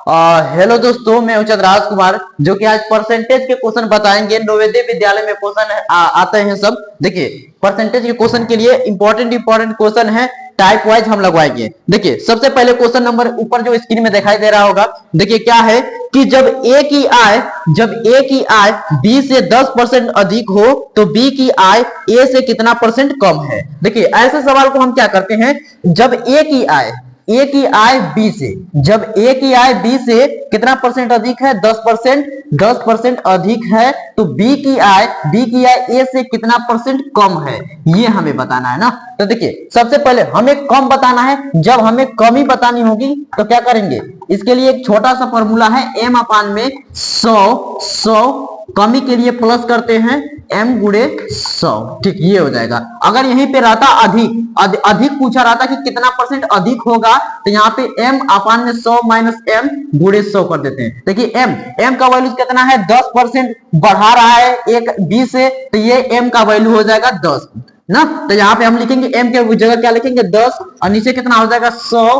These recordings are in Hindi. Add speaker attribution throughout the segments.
Speaker 1: हेलो दोस्तों, मैं उचत राज कुमार जो कि आज परसेंटेज के क्वेश्चन बताएंगे। नवोदय विद्यालय में क्वेश्चन आते हैं सब। देखिए, परसेंटेज के क्वेश्चन के लिए इंपॉर्टेंट क्वेश्चन है, टाइप वाइज हम लगवाएंगे। देखिए, सबसे पहले क्वेश्चन नंबर ऊपर जो स्क्रीन में दिखाई दे रहा होगा, देखिए क्या है कि जब ए की आय बी से 10% अधिक हो तो बी की आय ए से कितना परसेंट कम है। देखिए, ऐसे सवाल को हम क्या करते हैं, जब ए की आय बी से, जब ए की आय बी से कितना परसेंट अधिक है, 10% अधिक है, तो बी की आय ए से कितना परसेंट कम है, ये हमें बताना है ना। तो देखिए, सबसे पहले हमें कम बताना है। जब हमें कमी बतानी होगी तो क्या करेंगे, इसके लिए एक छोटा सा फॉर्मूला है, एम अपान में 100 कमी के लिए प्लस करते हैं m गुणे 100। ठीक, ये हो जाएगा। अगर यहीं पे रहता अधिक पूछा रहता कि कितना परसेंट अधिक होगा, तो यहाँ पे m अपान में 100 माइनस m गुणे 100 कर देते हैं। देखिए, m का वैल्यू कितना है, 10% बढ़ा रहा है एक b से, तो ये m का वैल्यू हो जाएगा 10 ना। तो यहाँ पे हम लिखेंगे m के जगह क्या लिखेंगे, 10, और नीचे कितना हो जाएगा 100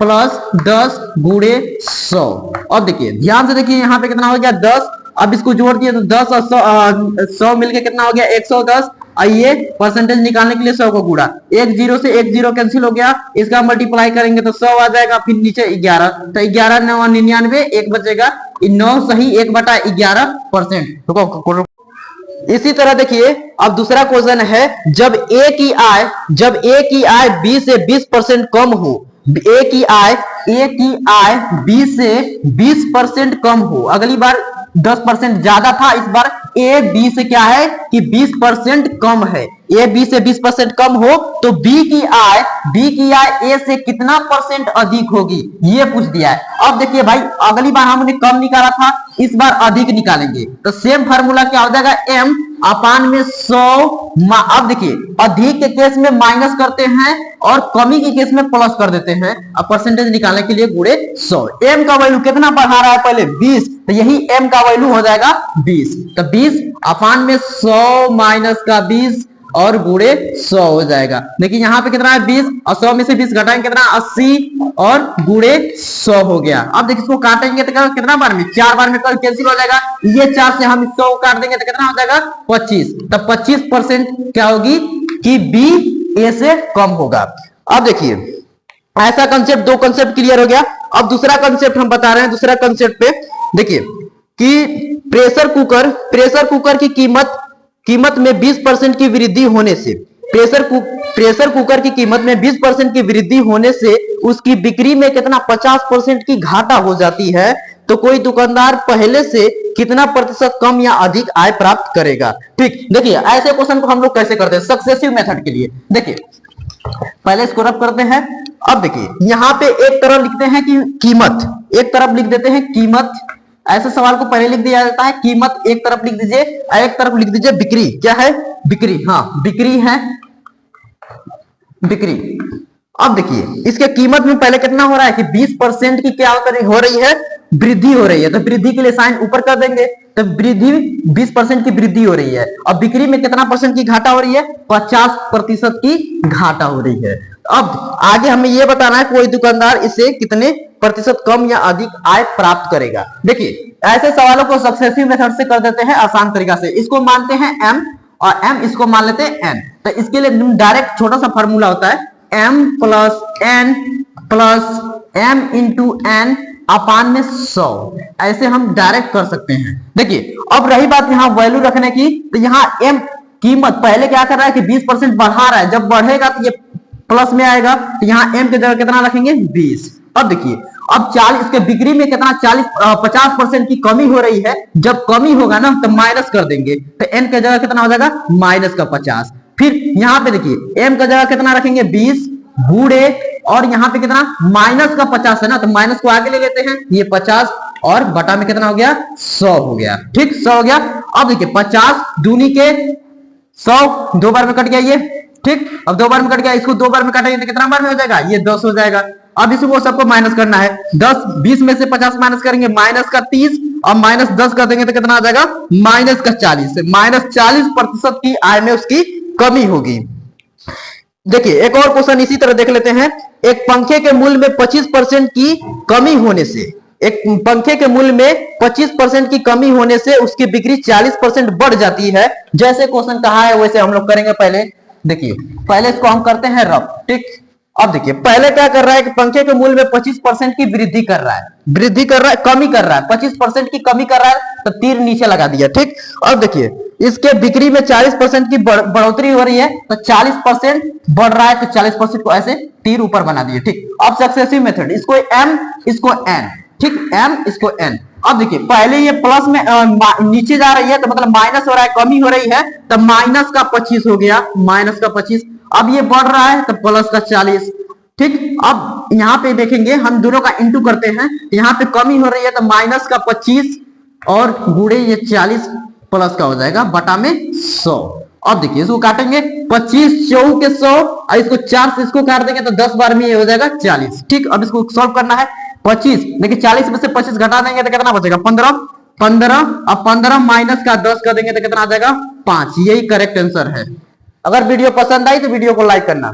Speaker 1: प्लस 10 गुणे 100। अब देखिए, ध्यान से देखिए, यहाँ पे कितना हो गया 10। अब इसको जोड़ दिए तो 10 और 100 मिलके कितना हो गया 110। आइए परसेंटेज निकालने के लिए 100 को गुणा, एक जीरो से एक जीरो कैंसिल हो गया, इसका मल्टीप्लाई करेंगे तो 100 आ जाएगा, फिर नीचे 11, तो 11 9 99, एक बचेगा 9 सही 1/11%। इसी तरह देखिए, अब दूसरा क्वेश्चन है, जब ए की आय बी से 20% कम हो, ए की आय बी से 20% कम हो। अगली बार 10% ज्यादा था, इस बार ए बी से क्या है कि 20% कम है। ए बी से 20% कम हो तो बी की आय ए से कितना परसेंट अधिक होगी, ये पूछ दिया है। अब देखिए भाई, अगली बार हमने कम निकाला था, इस बार अधिक निकालेंगे, तो सेम फार्मूला क्या हो जाएगा, m अपान में 100। अब देखिए, अधिक के केस में माइनस करते हैं और कमी के केस में प्लस कर देते हैं। अब परसेंटेज निकालने के लिए गुणे 100। m का वैल्यू कितना बढ़ा रहा है, पहले 20, तो यही m का वैल्यू हो जाएगा 20। तो 20 अपान में 100 माइनस का 20 और गुणे 100 हो जाएगा। देखिए, यहाँ पे कितना है 20, और 100 में से 20 घटाएंगे कितना 80 और गुणे 100 हो गया। अब देखिए, इसको काटेंगे तो कितना बार में, 4 बार में कैंसिल हो जाएगा। ये 4 से हम 100 काट देंगे तो कितना हो जाएगा 25। तब 25% क्या होगी कि बी ए से कम होगा। अब देखिए, ऐसा कंसेप्ट, दो कंसेप्ट क्लियर हो गया। अब दूसरा कंसेप्ट हम बता रहे हैं। दूसरा कंसेप्ट पे देखिए कि प्रेशर कुकर की कीमत में 20% की वृद्धि होने से, प्रेशर कुकर की कीमत में 20% की वृद्धि होने से उसकी बिक्री में कितना 50% की घाटा हो जाती है, तो कोई दुकानदार पहले से कितना प्रतिशत कम या अधिक आय प्राप्त करेगा। ठीक, देखिए ऐसे क्वेश्चन को हम लोग कैसे करते हैं, सक्सेसिव मेथड के लिए। देखिए, पहले इसको रब करते हैं। अब देखिए, यहाँ पे एक तरफ लिखते हैं कि कीमत, एक तरफ लिख देते हैं कीमत। ऐसे सवाल को पहले लिख दिया जाता है, कीमत एक तरफ लिख दीजिए, एक तरफ लिख दीजिए बिक्री। क्या है, बिक्री, हाँ बिक्री है, बिक्री। अब देखिए, इसके कीमत में पहले कितना हो रहा है कि 20% की क्या हो रही है, वृद्धि हो रही है, तो वृद्धि के लिए साइन ऊपर कर देंगे, तो वृद्धि 20% की वृद्धि हो रही है। और बिक्री में कितना परसेंट की घाटा हो रही है, 50% की घाटा हो रही है। अब आगे हमें यह बताना है कोई दुकानदार इसे कितने प्रतिशत कम या अधिक आय प्राप्त करेगा। देखिए, ऐसे सवालों को सक्सेसिव मेथड से कर देते हैं आसान तरीका से। इसको मानते हैं m और m इसको मान लेते हैं n। तो इसके लिए डायरेक्ट छोटा सा फॉर्मूला होता है, m plus m into n अपान में 100। ऐसे हम डायरेक्ट कर सकते हैं। देखिए, अब रही बात यहाँ वैल्यू रखने की, तो यहाँ m कीमत पहले क्या कर रहा है कि 20% बढ़ा रहा है, जब बढ़ेगा तो ये प्लस में आएगा, तो यहाँ m की जगह कितना रखेंगे 20। अब देखिए, अब 40, इसके बिक्री में कितना 50% की कमी हो रही है, जब कमी होगा ना तो माइनस कर देंगे, तो n की जगह कितना हो जाएगा माइनस का 50। फिर यहाँ पे देखिए, m की जगह कितना रखेंगे 20 गुणे, और यहाँ पे कितना माइनस का 50 है ना, तो माइनस को आगे ले लेते हैं, ये 50 और बटा में कितना हो गया 100 हो गया। ठीक, 100 हो गया। अब देखिए, 50 दूनी के 100 दो बार में कट गया ये। ठीक, अब 2 बार में कट गया, इसको 2 बार में काटेंगे तो कितना बार में हो जाएगा, ये 10 हो जाएगा। अब इसको सबको माइनस करना है, 20 में से 50 माइनस करेंगे माइनस का 30, और माइनस 10 कर देंगे तो कितना आ जाएगा माइनस का 40। माइनस 40% की आय में उसकी कमी होगी। देखिए, एक और क्वेश्चन इसी तरह देख लेते हैं। एक पंखे के मूल्य में 25% की कमी होने से एक पंखे के मूल्य में 25% की कमी होने से उसकी बिक्री 40% बढ़ जाती है। जैसे क्वेश्चन कहा है वैसे हम लोग करेंगे। पहले देखिए, पहले इसको हम करते हैं रफ, ठीक। अब देखिए पहले क्या कर रहा है कि पंखे के मूल्य में 25% की वृद्धि कर रहा है, वृद्धि कर रहा है, कमी कर रहा है, 25% की कमी कर रहा है, तो तीर नीचे लगा दिया, ठीक। अब देखिए इसके बिक्री में 40% की बढ़ोतरी हो रही है, तो 40% बढ़ रहा है, तो 40% को ऐसे तीर ऊपर बना दिए, ठीक। अब सक्सेसिव मेथड, इसको m इसको n, ठीक, m इसको n। अब देखिए पहले ये प्लस में नीचे जा रही है, तो मतलब माइनस हो रहा है, कमी हो रही है, तो माइनस का 25 हो गया, माइनस का 25। अब ये बढ़ रहा है तो प्लस का 40, ठीक। अब यहाँ पे देखेंगे हम दोनों का इंटू करते हैं, यहाँ पे कमी हो रही है तो माइनस का 25 और गुणे ये 40 प्लस का हो जाएगा बटा में 100। अब देखिए इसको काटेंगे, 25 चौक के 100 और इसको 4 से इसको काट देंगे तो 10 बार में ये हो जाएगा 40, ठीक। अब इसको सॉल्व करना है, 25 देखिए 40 में से 25 घटा देंगे तो कितना बचेगा 15, 15। अब 15 माइनस का 10 कर देंगे तो कितना आ जाएगा 5। यही करेक्ट आंसर है। अगर वीडियो पसंद आई तो वीडियो को लाइक करना।